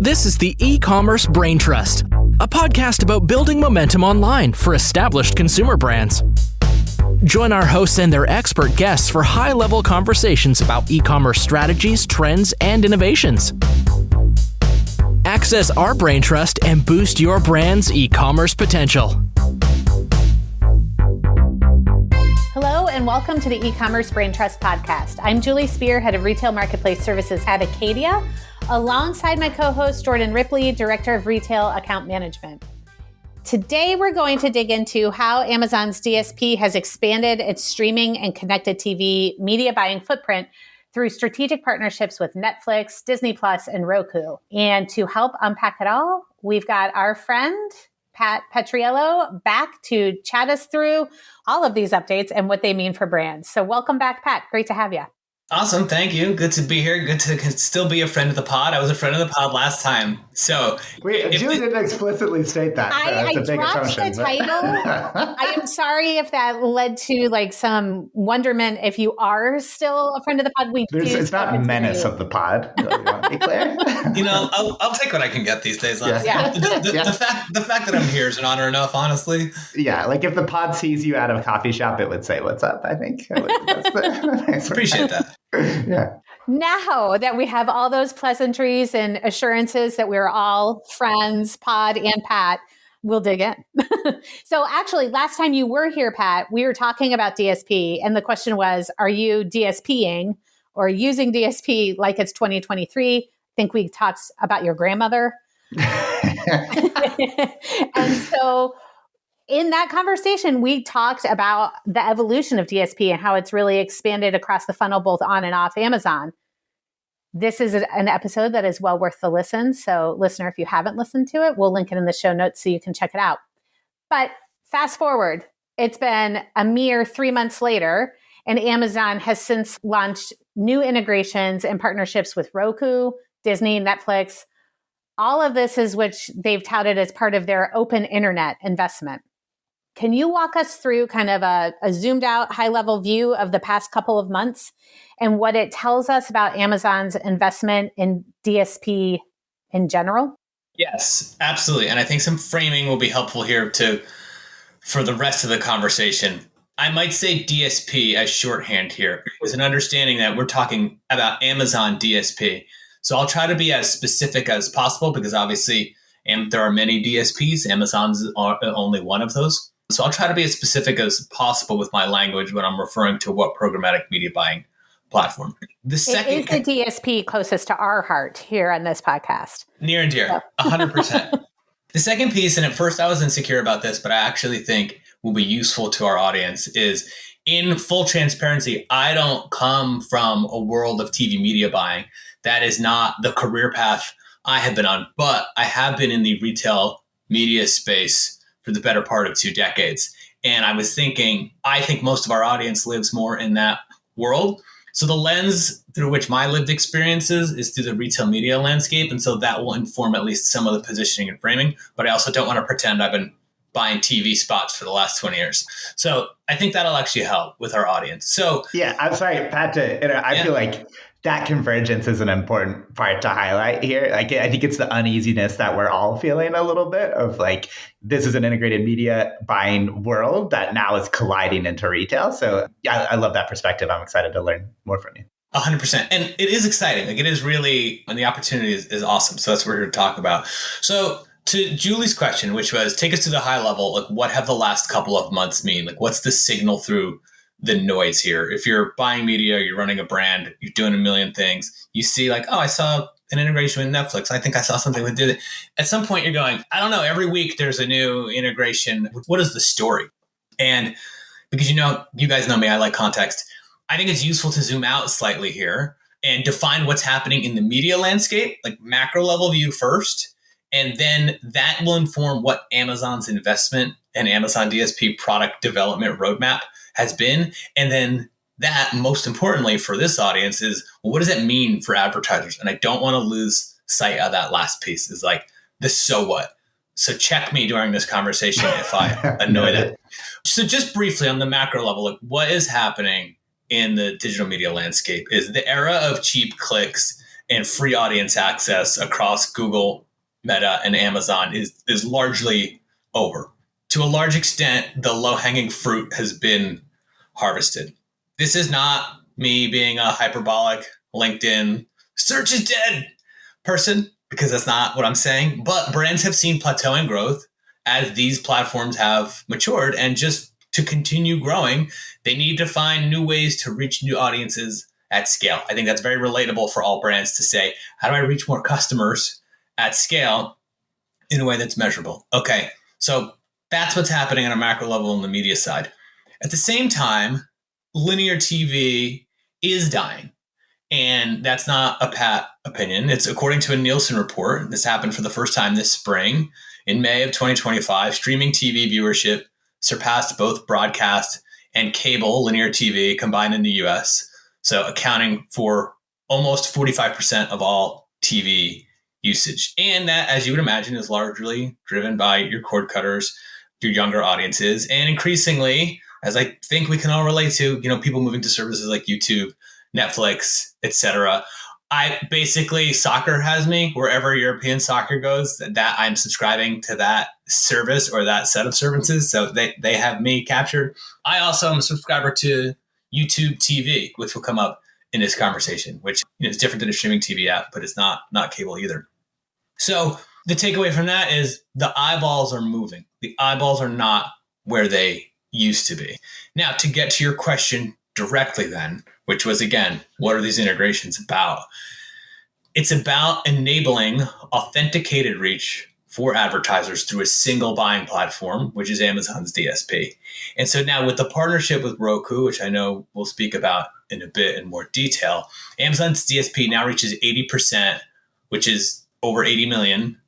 This is the E-commerce Braintrust, a podcast about building momentum online for established consumer brands. Join our hosts and their expert guests for high-level conversations about e-commerce strategies, trends, and innovations. Access our Braintrust and boost your brand's e-commerce potential. Hello and welcome to the E-commerce Braintrust podcast. I'm Julie Spear, head of retail marketplace services at Acadia, alongside my co-host Jordan Ripley, director of retail account management. Today, we're going to dig into how Amazon's DSP has expanded its streaming and connected TV media buying footprint through strategic partnerships with Netflix, Disney Plus, and Roku. And to help unpack it all, we've got our friend, Pat Petriello, back to chat us through all of these updates and what they mean for brands. So welcome back, Pat. Great to have you. Awesome. Thank you. Good to be here. Good to still be a friend of the pod. I was a friend of the pod last time. So wait, Julie didn't explicitly state that. I dropped the title. I am sorry if that led to some wonderment. If you are still a friend of the pod, it's not menace of the pod. You want to be clear? I'll take what I can get these days. Yeah. The fact that I'm here is an honor enough, honestly. Yeah, like if the pod sees you at a coffee shop, it would say, "What's up?" I think. Appreciate that. Yeah. Now that we have all those pleasantries and assurances that we're all friends, Pod and Pat, we'll dig in. So actually, last time you were here, Pat, we were talking about DSP. And the question was, are you DSPing or using DSP like it's 2023? I think we talked about your grandmother. And so in that conversation, we talked about the evolution of DSP and how it's really expanded across the funnel, both on and off Amazon. This is an episode that is well worth the listen. So listener, if you haven't listened to it, we'll link it in the show notes so you can check it out. But fast forward, it's been a mere 3 months later, and Amazon has since launched new integrations and partnerships with Roku, Disney, Netflix. All of this is which they've touted as part of their open internet investment. Can you walk us through kind of a zoomed out high level view of the past couple of months and what it tells us about Amazon's investment in DSP in general? Yes, absolutely. And I think some framing will be helpful here for the rest of the conversation. I might say DSP as shorthand here with an understanding that we're talking about Amazon DSP. So I'll try to be as specific as possible because obviously there are many DSPs. Amazon's only one of those. So I'll try to be as specific as possible with my language when I'm referring to what programmatic media buying platform. It is the DSP closest to our heart here on this podcast. Near and dear, 100%. The second piece, and at first I was insecure about this, but I actually think will be useful to our audience is in full transparency, I don't come from a world of TV media buying. That is not the career path I have been on, but I have been in the retail media space for the better part of 2 decades. And I was thinking, I think most of our audience lives more in that world. So the lens through which my lived experiences is through the retail media landscape. And so that will inform at least some of the positioning and framing. But I also don't want to pretend I've been buying TV spots for the last 20 years. So I think that'll actually help with our audience. So yeah, I'm sorry, Pat, I feel like that convergence is an important part to highlight here. I think it's the uneasiness that we're all feeling a little bit of this is an integrated media buying world that now is colliding into retail. So yeah, I love that perspective. I'm excited to learn more from you. 100%. And it is exciting. It is really, and the opportunity is awesome. So that's what we're here to talk about. So to Julie's question, which was take us to the high level, what have the last couple of months mean? What's the signal through the noise here? If you're buying media, you're running a brand, you're doing a million things, you see I saw an integration with Netflix. I think I saw something with Disney. At some point you're going, I don't know, every week there's a new integration. What is the story? And because you guys know me, I like context. I think it's useful to zoom out slightly here and define what's happening in the media landscape, macro level view first. And then that will inform what Amazon's investment and Amazon DSP product development roadmap has been. And then that, most importantly for this audience, is what does that mean for advertisers? And I don't want to lose sight of that last piece is the so what. So check me during this conversation if I annoy that. So just briefly on the macro level, what is happening in the digital media landscape is the era of cheap clicks and free audience access across Google, Meta, and Amazon is largely over. To a large extent, the low-hanging fruit has been harvested. This is not me being a hyperbolic LinkedIn search is dead person, because that's not what I'm saying. But brands have seen plateauing growth as these platforms have matured, and just to continue growing, they need to find new ways to reach new audiences at scale. I think that's very relatable for all brands to say, how do I reach more customers at scale in a way that's measurable? Okay, so that's what's happening on a macro level on the media side. At the same time, linear TV is dying. And that's not a Pat opinion. It's according to a Nielsen report. This happened for the first time this spring. In May of 2025, streaming TV viewership surpassed both broadcast and cable linear TV combined in the US, so accounting for almost 45% of all TV usage. And that, as you would imagine, is largely driven by your cord cutters, your younger audiences, and increasingly, as I think we can all relate to, people moving to services like YouTube, Netflix, etc. Soccer has me wherever European soccer goes, that I'm subscribing to that service or that set of services. So they have me captured. I also am a subscriber to YouTube TV, which will come up in this conversation, which is different than a streaming TV app, but it's not cable either. So the takeaway from that is the eyeballs are moving. The eyeballs are not where they used to be. Now, to get to your question directly then, which was, again, what are these integrations about? It's about enabling authenticated reach for advertisers through a single buying platform, which is Amazon's DSP. And so now with the partnership with Roku, which I know we'll speak about in a bit in more detail, Amazon's DSP now reaches 80%, which is over 80 million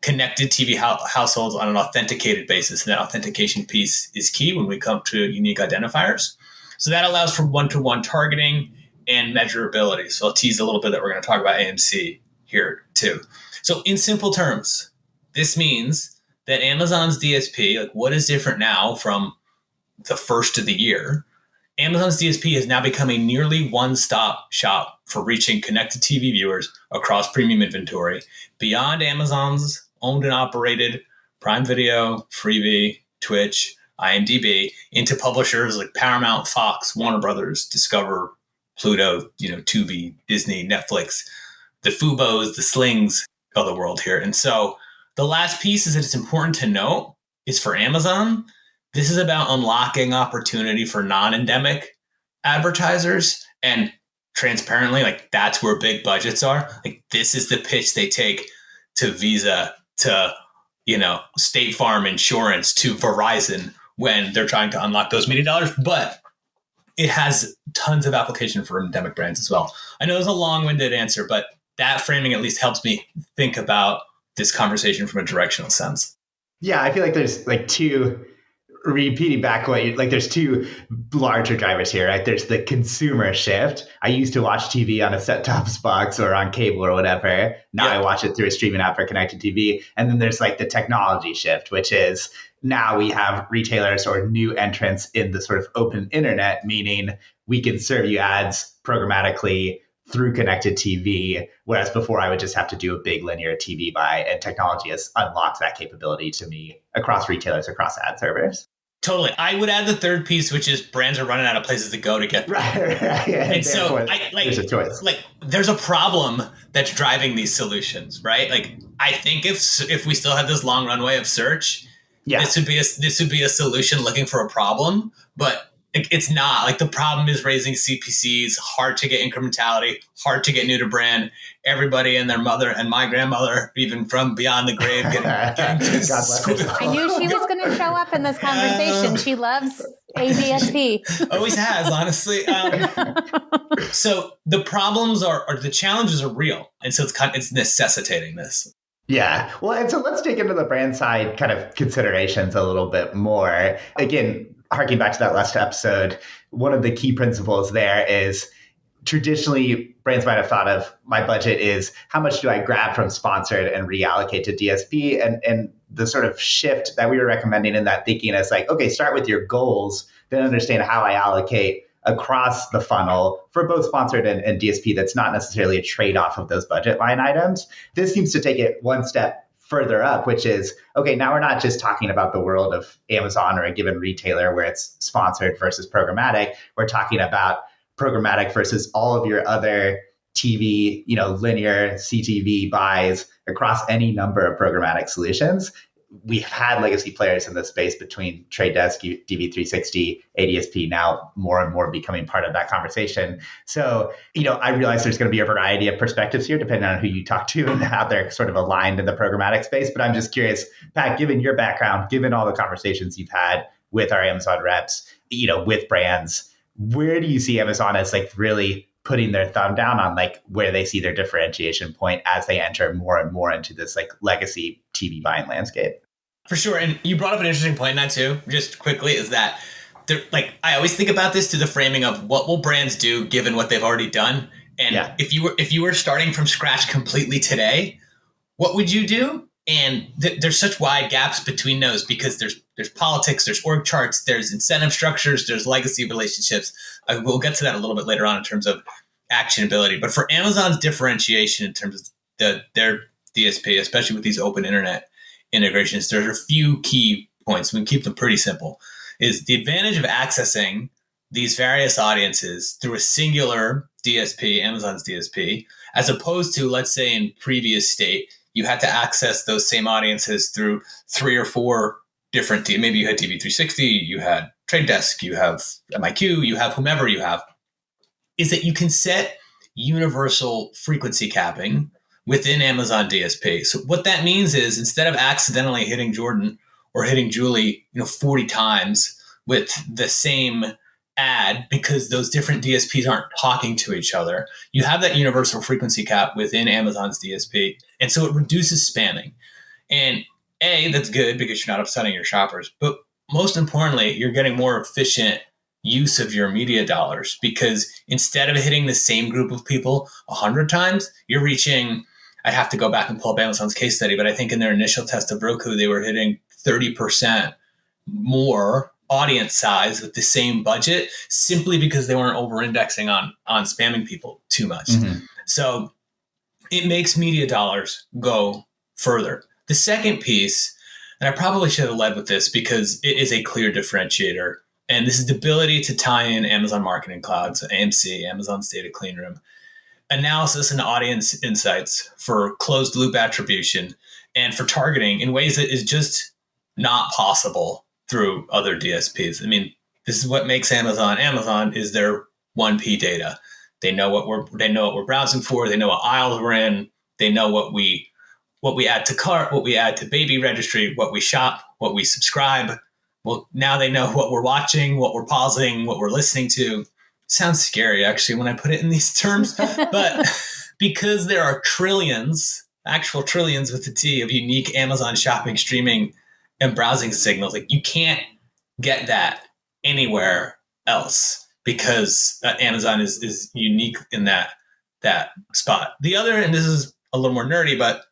connected TV households on an authenticated basis. And that authentication piece is key when we come to unique identifiers. So that allows for one-to-one targeting and measurability. So I'll tease a little bit that we're going to talk about AMC here too. So in simple terms, this means that Amazon's DSP, what is different now from the first of the year, Amazon's DSP is now becoming nearly one-stop shop for reaching connected TV viewers across premium inventory beyond Amazon's owned and operated Prime Video, Freevee, Twitch, IMDb, into publishers like Paramount, Fox, Warner Brothers, Discover, Pluto, Tubi, Disney, Netflix, the Fubos, the Slings of the world here. And so the last piece is that it's important to note is for Amazon, this is about unlocking opportunity for non-endemic advertisers, and transparently, that's where big budgets are. This is the pitch they take to Visa, to, State Farm Insurance, to Verizon when they're trying to unlock those media dollars. But it has tons of application for endemic brands as well. I know it's a long-winded answer, but that framing at least helps me think about this conversation from a directional sense. Yeah, I feel like there's two, repeating back there's two larger drivers here, right? There's the consumer shift. I used to watch TV on a set-top box or on cable or whatever. Now I watch it through a streaming app or connected TV. And then there's the technology shift, which is now we have retailers or new entrants in the sort of open internet, meaning we can serve you ads programmatically through connected TV, whereas before I would just have to do a big linear TV buy, and technology has unlocked that capability to me across retailers, across ad servers. Totally. I would add the third piece, which is brands are running out of places to go to get right. Yeah, and so there's a choice. There's a problem that's driving these solutions, right? I think if we still had this long runway of search, this would be a solution looking for a problem, but it's not. The problem is raising CPCs, hard to get incrementality, hard to get new to brand. Everybody and their mother and my grandmother, even from beyond the grave, getting I knew she was going to show up in this conversation. She loves ADSP. Always has, honestly. So the problems or the challenges are real, and so it's necessitating this. Yeah. Well, and so let's dig into the brand side kind of considerations a little bit more. Again, harking back to that last episode, one of the key principles there is traditionally brands might have thought of my budget is how much do I grab from sponsored and reallocate to DSP, and the sort of shift that we were recommending in that thinking is okay, start with your goals, then understand how I allocate across the funnel for both sponsored and DSP that's not necessarily a trade-off of those budget line items. This seems to take it one step further up, which is, okay, now we're not just talking about the world of Amazon or a given retailer where it's sponsored versus programmatic. We're talking about programmatic versus all of your other TV, linear CTV buys across any number of programmatic solutions. We've had legacy players in this space between Trade Desk, DV360, ADSP, now more and more becoming part of that conversation. So, I realize there's going to be a variety of perspectives here, depending on who you talk to and how they're sort of aligned in the programmatic space. But I'm just curious, Pat, given your background, given all the conversations you've had with our Amazon reps, with brands, where do you see Amazon as really putting their thumb down on where they see their differentiation point as they enter more and more into this legacy TV buying landscape? For sure. And you brought up an interesting point in that too, just quickly, is that I always think about this through the framing of what will brands do given what they've already done. And if you were starting from scratch completely today, what would you do? And there's such wide gaps between those because there's politics, there's org charts, there's incentive structures, there's legacy relationships. We'll get to that a little bit later on in terms of actionability. But for Amazon's differentiation in terms of their DSP, especially with these open internet integrations, there's a few key points. We can keep them pretty simple. Is the advantage of accessing these various audiences through a singular DSP, Amazon's DSP, as opposed to, let's say, in previous state, you had to access those same audiences through 3 or 4 different, maybe you had DV360, you had Trade Desk, you have MIQ, you have whomever you have, is that you can set universal frequency capping within Amazon DSP. So what that means is instead of accidentally hitting Jordan or hitting Julie, 40 times with the same ad because those different DSPs aren't talking to each other, you have that universal frequency cap within Amazon's DSP. And so it reduces spamming. And that's good because you're not upsetting your shoppers. But most importantly, you're getting more efficient use of your media dollars because instead of hitting the same group of people 100 times, you're reaching, I'd have to go back and pull up Amazon's case study, but I think in their initial test of Roku, they were hitting 30% more audience size with the same budget simply because they weren't over-indexing on spamming people too much. Mm-hmm. So it makes media dollars go further. The second piece, and I probably should have led with this because it is a clear differentiator, and this is the ability to tie in Amazon Marketing Cloud, so AMC, Amazon's data clean room, analysis and audience insights for closed loop attribution and for targeting in ways that is just not possible through other DSPs. I mean, this is what makes Amazon Amazon is their 1P data. They know what we're browsing for. They know what aisles we're in. They know what we add to cart, what we add to baby registry, what we shop, what we subscribe. Well, now they know what we're watching, what we're pausing, what we're listening to. Sounds scary, actually, when I put it in these terms. But because there are trillions, actual trillions with the T of unique Amazon shopping, streaming, and browsing signals, you can't get that anywhere else because Amazon is unique in that spot. The other, and this is a little more nerdy, but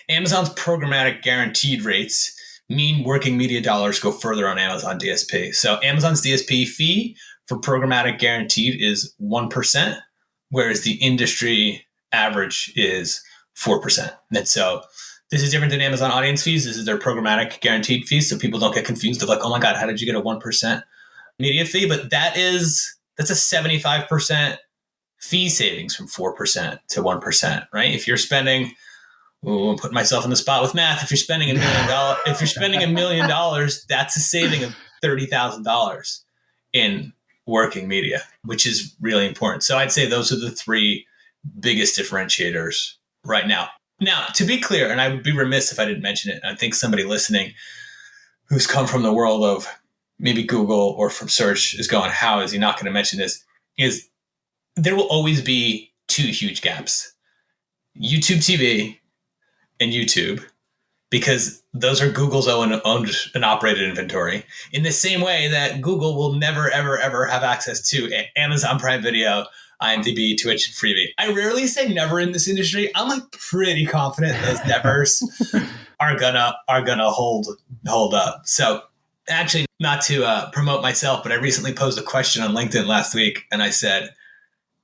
Amazon's programmatic guaranteed rates mean working media dollars go further on Amazon DSP. So Amazon's DSP fee for programmatic guaranteed is 1%, whereas the industry average is 4%. And so this is different than Amazon audience fees. This is their programmatic guaranteed fees. So people don't get confused of oh my God, how did you get a 1% media fee? But that's a 75% fee savings from 4% to 1%, right? If you're spending, I'm putting myself in the spot with math. If you're spending $1 million, that's a saving of $30,000 in working media, which is really important. So I'd say those are the 3 biggest differentiators right now. Now, to be clear, and I would be remiss if I didn't mention it, I think somebody listening who's come from the world of maybe Google or from search is going, how is he not going to mention this? Is there will always be 2 huge gaps. YouTube TV and YouTube, because those are Google's owned and operated inventory, in the same way that Google will never, ever, ever have access to Amazon Prime Video, IMDb, Twitch, and Freevee. I rarely say never in this industry. I'm pretty confident those nevers are gonna hold up. So Actually, not to promote myself, but I recently posed a question on LinkedIn last week, and I said,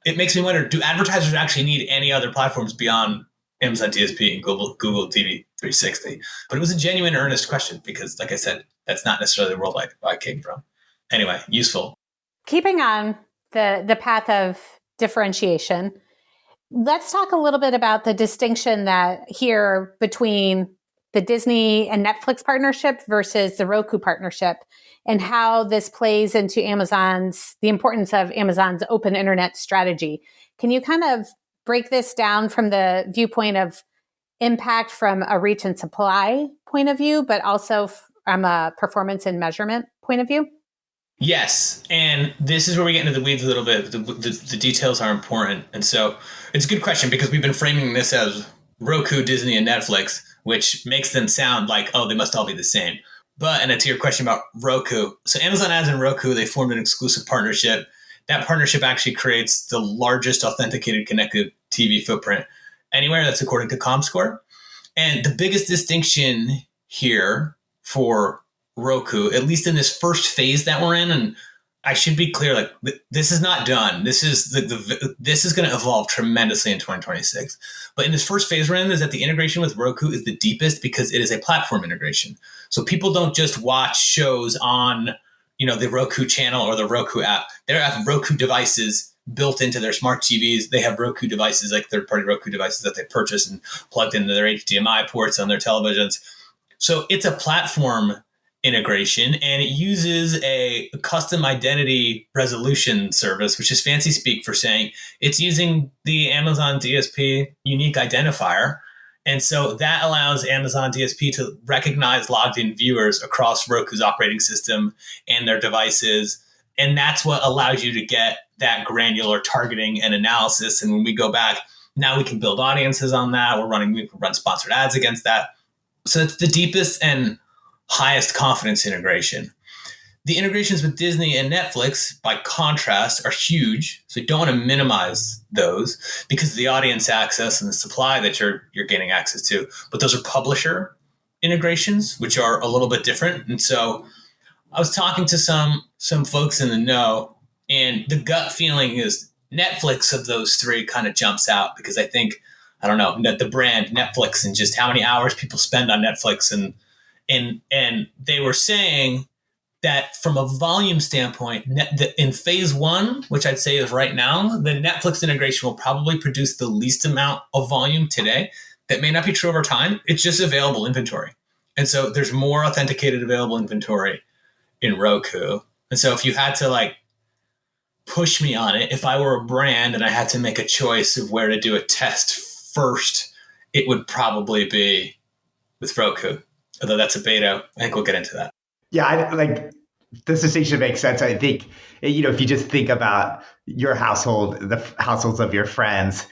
it makes me wonder, do advertisers actually need any other platforms beyond Amazon DSP and Google TV 360? But it was a genuine, earnest question because, like I said, that's not necessarily the world I came from. Anyway, useful. Keeping on the path of differentiation, let's talk a little bit about the distinction that here between the Disney and Netflix partnership versus the Roku partnership and how this plays into the importance of Amazon's open internet strategy. Can you kind of break this down from the viewpoint of impact from a reach and supply point of view, but also from a performance and measurement point of view? Yes, and this is where we get into the weeds a little bit. The details are important. And so it's a good question because we've been framing this as Roku, Disney, and Netflix, which makes them sound like, oh, they must all be the same. But, and to your question about Roku, so Amazon Ads and Roku, they formed an exclusive partnership. That partnership actually creates the largest authenticated connected TV footprint anywhere. That's according to ComScore. And the biggest distinction here for Roku, at least in this first phase that we're in, and I should be clear, like this is not done. This is this is going to evolve tremendously in 2026. But in this first phase we're in, is that the integration with Roku is the deepest because it is a platform integration. So people don't just watch shows on, the Roku channel or the Roku app. They have Roku devices built into their smart TVs. They have Roku devices, like third-party Roku devices that they purchase and plugged into their HDMI ports on their televisions. So it's a platform integration, and it uses a custom identity resolution service, which is fancy speak for saying it's using the Amazon DSP unique identifier. And so that allows Amazon DSP to recognize logged in viewers across Roku's operating system and their devices. And that's what allows you to get that granular targeting and analysis. And when we go back, now we can build audiences on that. We can run sponsored ads against that. So it's the deepest and highest confidence integration. The integrations with Disney and Netflix, by contrast, are huge. So you don't want to minimize those because of the audience access and the supply that you're gaining access to. But those are publisher integrations, which are a little bit different. And so I was talking to some folks in the know, and the gut feeling is Netflix of those three kind of jumps out because I think, I don't know, the brand Netflix and just how many hours people spend on Netflix. And they were saying that from a volume standpoint, in phase one, which I'd say is right now, the Netflix integration will probably produce the least amount of volume today. That may not be true over time. It's just available inventory. And so there's more authenticated available inventory in Roku. And so if you had to push me on it, if I were a brand and I had to make a choice of where to do a test first, it would probably be with Roku. Although that's a beta. I think we'll get into that. Yeah, this distinction makes sense. I think, if you just think about your household, the households of your friends,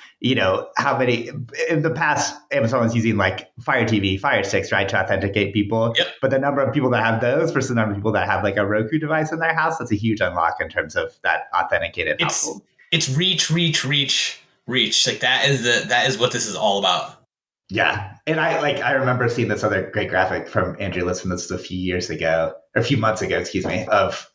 how many, in the past, Amazon was using Fire TV, Fire Sticks, right, to authenticate people. Yep. But the number of people that have those versus the number of people that have a Roku device in their house, that's a huge unlock in terms of that authenticated household. It's reach. That is what this is all about. Yeah. And I remember seeing this other great graphic from Andrew Lisman, this was a few months ago, of,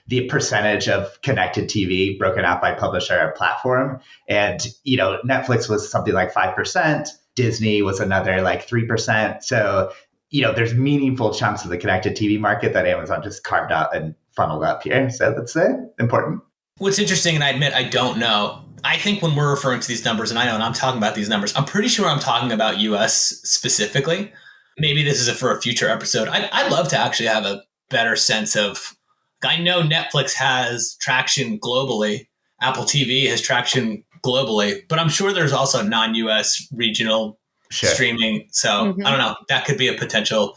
the percentage of connected TV broken out by publisher or platform. And, Netflix was something like 5%. Disney was another 3%. So, there's meaningful chunks of the connected TV market that Amazon just carved out and funneled up here. So that's important. What's interesting, and I admit I don't know, I think when we're referring to these numbers, and I'm talking about these numbers, I'm pretty sure I'm talking about US specifically. Maybe this is for a future episode. I'd love to actually have a better sense of, I know Netflix has traction globally, Apple TV has traction globally, but I'm sure there's also non-US regional streaming. So I don't know, that could be a potential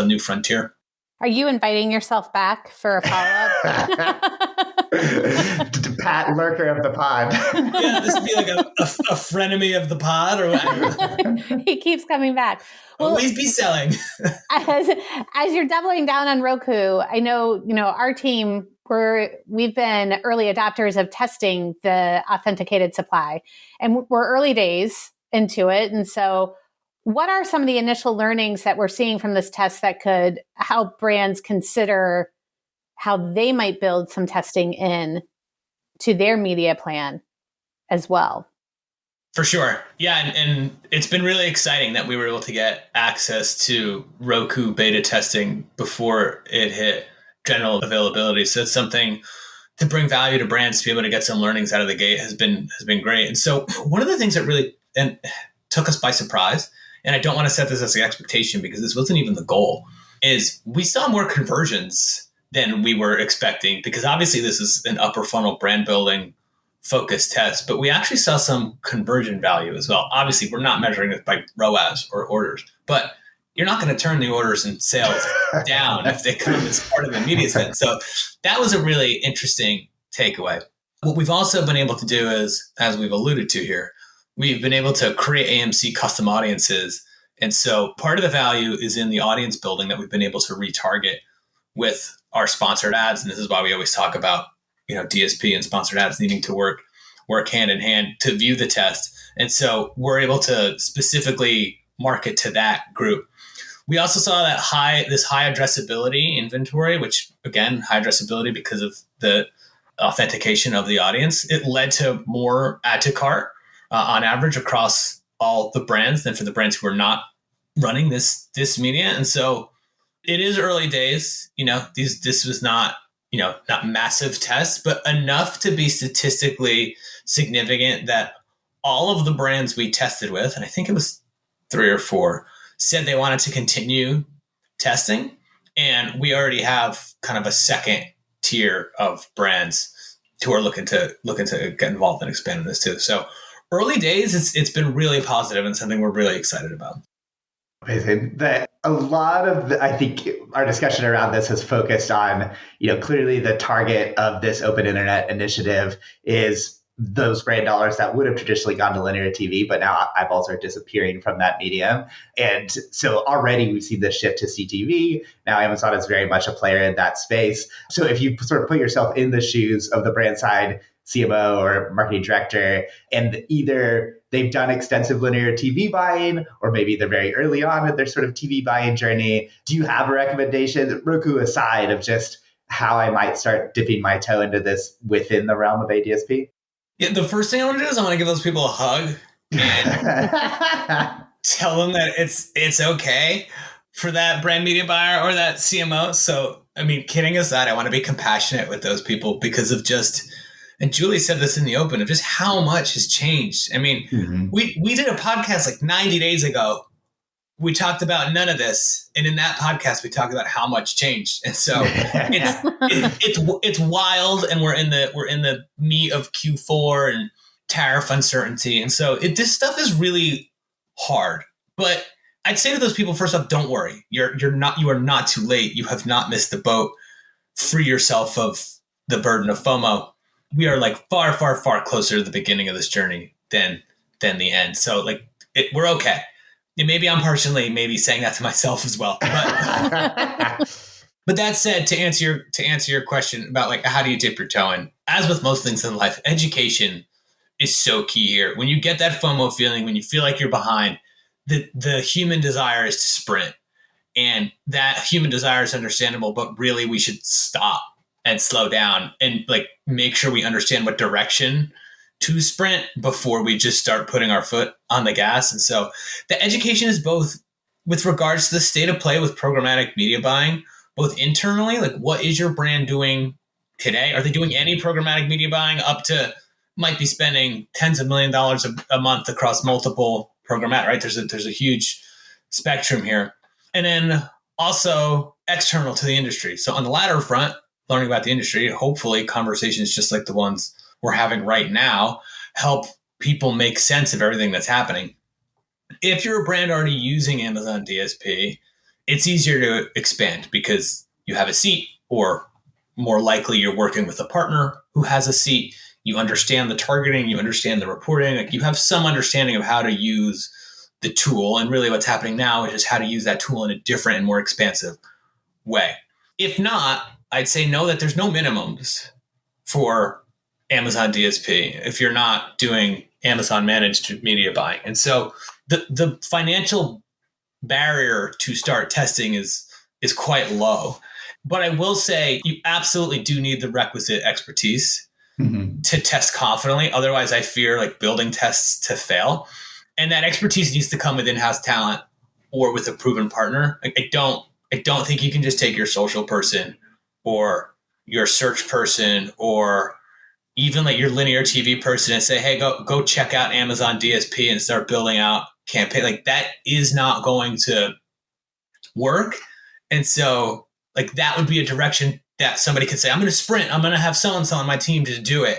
new frontier. Are you inviting yourself back for a follow-up? Pat, lurker of the pod. Yeah, this would be a frenemy of the pod, or what? He keeps coming back. Well, always be selling. as you're doubling down on Roku, I know, our team, we've been early adopters of testing the authenticated supply, and we're early days into it. And so What are some of the initial learnings that we're seeing from this test that could help brands consider how they might build some testing in to their media plan as well? For sure. Yeah. And it's been really exciting that we were able to get access to Roku beta testing before it hit general availability. So it's something to bring value to brands, to be able to get some learnings out of the gate has been great. And so one of the things that really took us by surprise, and I don't want to set this as an expectation because this wasn't even the goal, is we saw more conversions than we were expecting, because obviously this is an upper funnel brand building focused test, but we actually saw some conversion value as well. Obviously, we're not measuring it by ROAS or orders, but you're not going to turn the orders and sales down if they come as part of the media spend. So that was a really interesting takeaway. What we've also been able to do is, as we've alluded to here, we've been able to create AMC custom audiences. And so part of the value is in the audience building that we've been able to retarget with our sponsored ads. And this is why we always talk about, DSP and sponsored ads needing to work hand in hand to view the test. And so we're able to specifically market to that group. We also saw that this high addressability inventory, which again, high addressability because of the authentication of the audience. It led to more add to cart on average across all the brands than for the brands who are not running this media. And so it is early days. This was not massive tests, but enough to be statistically significant that all of the brands we tested with, and I think it was 3 or 4, said they wanted to continue testing. And we already have kind of a second tier of brands who are looking to get involved and expand in this too. So early days, it's been really positive and something we're really excited about. Amazing. A lot of, I think, our discussion around this has focused on, clearly the target of this open internet initiative is those brand dollars that would have traditionally gone to linear TV, but now eyeballs are disappearing from that medium. And so already we've seen this shift to CTV. Now Amazon is very much a player in that space. So if you sort of put yourself in the shoes of the brand side CMO or marketing director, and either they've done extensive linear TV buying, or maybe they're very early on in their sort of TV buying journey, do you have a recommendation, Roku aside, of just how I might start dipping my toe into this within the realm of ADSP? Yeah, the first thing I want to do is I want to give those people a hug and tell them that it's okay for that brand media buyer or that CMO. So, kidding aside, I want to be compassionate with those people because of and Julie said this in the open, of just how much has changed. We did a podcast like 90 days ago. We talked about none of this. And in that podcast, we talked about how much changed. And so it's wild. And we're in the meat of Q4 and tariff uncertainty. And so this stuff is really hard. But I'd say to those people, first off, don't worry. You are not too late. You have not missed the boat. Free yourself of the burden of FOMO. We are like far, far, far closer to the beginning of this journey than the end. So we're okay. And maybe I'm partially saying that to myself as well. But that said, to answer your question about how do you dip your toe in, as with most things in life, education is so key here. When you get that FOMO feeling, when you feel like you're behind, the human desire is to sprint. And that human desire is understandable, but really we should stop and slow down and make sure we understand what direction to sprint before we just start putting our foot on the gas. And so the education is both with regards to the state of play with programmatic media buying, both internally, what is your brand doing today? Are they doing any programmatic media buying up to might be spending tens of $millions a month across multiple programmatic, right? There's a huge spectrum here. And then also external to the industry. So on the latter front, learning about the industry, hopefully conversations just like the ones we're having right now help people make sense of everything that's happening. If you're a brand already using Amazon DSP, it's easier to expand because you have a seat, or more likely you're working with a partner who has a seat. You understand the targeting, you understand the reporting, you have some understanding of how to use the tool. And really what's happening now is just how to use that tool in a different and more expansive way. If not, I'd say know that there's no minimums for Amazon DSP if you're not doing Amazon managed media buying. And so the financial barrier to start testing is quite low. But I will say you absolutely do need the requisite expertise to test confidently. Otherwise, I fear like building tests to fail. And that expertise needs to come with in-house talent or with a proven partner. I don't think you can just take your social person or your search person or even like your linear TV person and say, hey, go check out Amazon DSP and start building out campaign. Like that is not going to work. And so like that would be a direction that somebody could say, I'm going to sprint. I'm going to have so-and-so on my team to do it.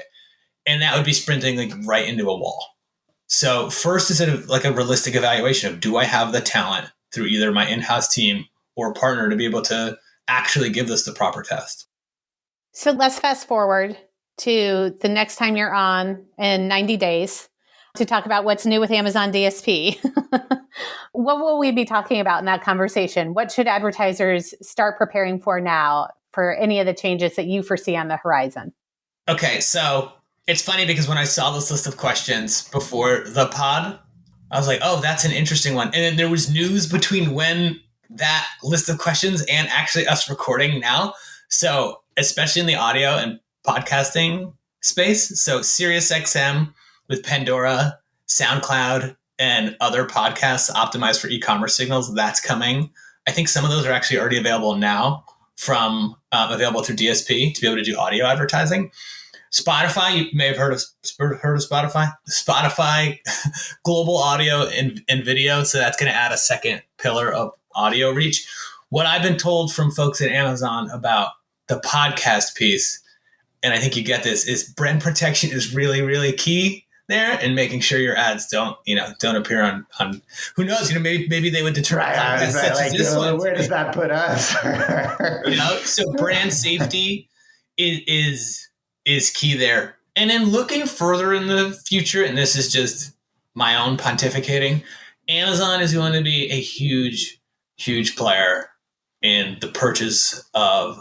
And that would be sprinting like right into a wall. So first is like a realistic evaluation of, do I have the talent through either my in-house team or a partner to be able to actually give this the proper test? So let's fast forward to the next time you're on in 90 days to talk about what's new with Amazon DSP. What will we be talking about in that conversation? What should advertisers start preparing for now for any of the changes that you foresee on the horizon? Okay, so it's funny because when I saw this list of questions before the pod, I was like, oh, that's an interesting one. And then there was news between when that list of questions and actually us recording now. So especially in the audio and podcasting space. So SiriusXM with Pandora, SoundCloud, and other podcasts optimized for e-commerce signals, that's coming. I think some of those are actually already available now from available through DSP to be able to do audio advertising. Spotify, you may have heard of Spotify. Spotify global audio and video. So that's going to add a second pillar of audio reach. What I've been told from folks at Amazon about the podcast piece, and I think you get this, is brand protection is really, really key there, and making sure your ads don't appear on who knows, maybe they would deter podcasts such as this one. Where does that put us? So brand safety is key there. And then looking further in the future, and this is just my own pontificating, Amazon is going to be a huge, huge player in the purchase of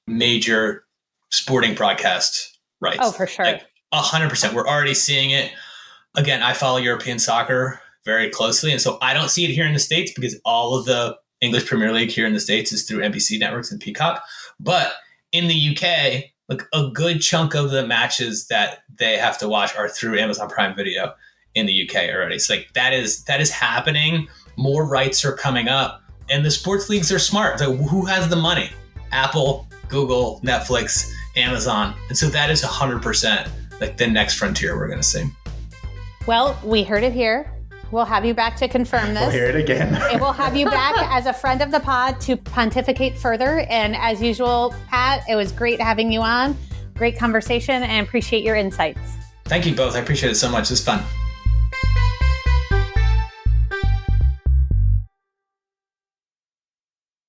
major sporting broadcast rights. Oh, for sure. Like 100%. We're already seeing it. Again, I follow European soccer very closely. And so I don't see it here in the States because all of the English Premier League here in the States is through NBC networks and Peacock. But in the UK, like a good chunk of the matches that they have to watch are through Amazon Prime Video in the UK already. So like that is happening. More rights are coming up, and the sports leagues are smart. So who has the money? Apple, Google, Netflix, Amazon. And so that is 100% like the next frontier we're going to see. Well, we heard it here. We'll have you back to confirm this. We'll hear it again. And we'll have you back as a friend of the pod to pontificate further. And as usual, Pat, it was great having you on. Great conversation, and appreciate your insights. Thank you both. I appreciate it so much. It's fun.